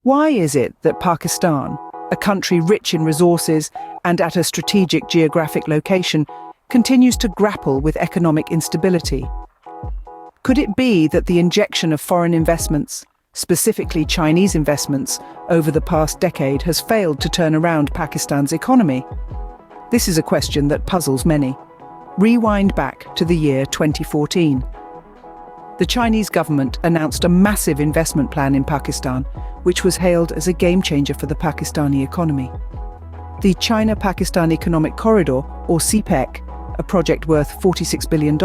Why is it that Pakistan, a country rich in resources and at a strategic geographic location, continues to grapple with economic instability? Could it be that the injection of foreign investments, specifically Chinese investments, over the past decade has failed to turn around Pakistan's economy? This is a question that puzzles many. Rewind back to the year 2014. The Chinese government announced a massive investment plan in Pakistan, which was hailed as a game-changer for the Pakistani economy. The China-Pakistan Economic Corridor, or CPEC, a project worth $46 billion,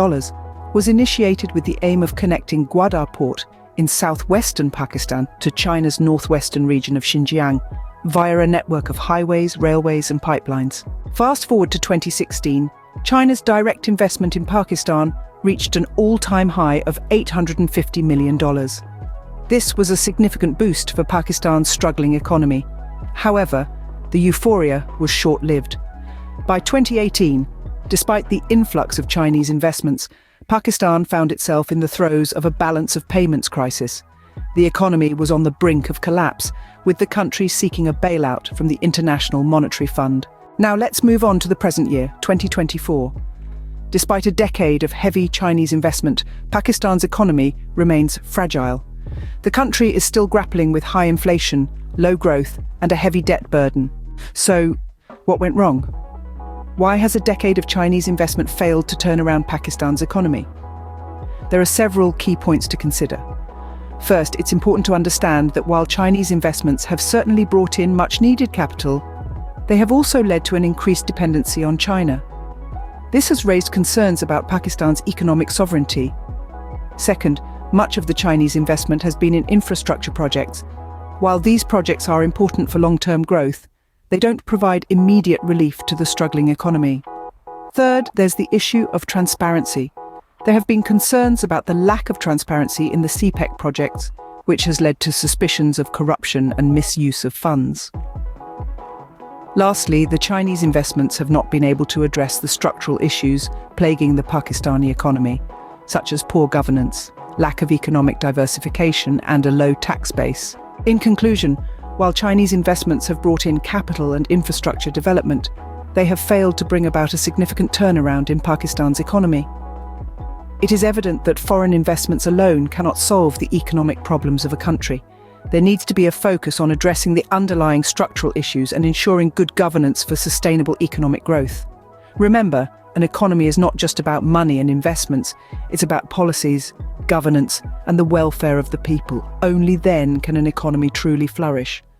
was initiated with the aim of connecting Gwadar port in southwestern Pakistan to China's northwestern region of Xinjiang via a network of highways, railways and pipelines. Fast forward to 2016, China's direct investment in Pakistan reached an all-time high of $850 million. This was a significant boost for Pakistan's struggling economy. However, the euphoria was short-lived. By 2018, despite the influx of Chinese investments, Pakistan found itself in the throes of a balance of payments crisis. The economy was on the brink of collapse, with the country seeking a bailout from the International Monetary Fund. Now let's move on to the present year, 2024. Despite a decade of heavy Chinese investment, Pakistan's economy remains fragile. The country is still grappling with high inflation, low growth, and a heavy debt burden. So, what went wrong? Why has a decade of Chinese investment failed to turn around Pakistan's economy? There are several key points to consider. First, it's important to understand that while Chinese investments have certainly brought in much-needed capital, they have also led to an increased dependency on China. This has raised concerns about Pakistan's economic sovereignty. Second, much of the Chinese investment has been in infrastructure projects. While these projects are important for long-term growth, they don't provide immediate relief to the struggling economy. Third, there's the issue of transparency. There have been concerns about the lack of transparency in the CPEC projects, which has led to suspicions of corruption and misuse of funds. Lastly, the Chinese investments have not been able to address the structural issues plaguing the Pakistani economy, such as poor governance, lack of economic diversification, and a low tax base. In conclusion, while Chinese investments have brought in capital and infrastructure development, they have failed to bring about a significant turnaround in Pakistan's economy. It is evident that foreign investments alone cannot solve the economic problems of a country. There needs to be a focus on addressing the underlying structural issues and ensuring good governance for sustainable economic growth. Remember, an economy is not just about money and investments, it's about policies, governance, and the welfare of the people. Only then can an economy truly flourish.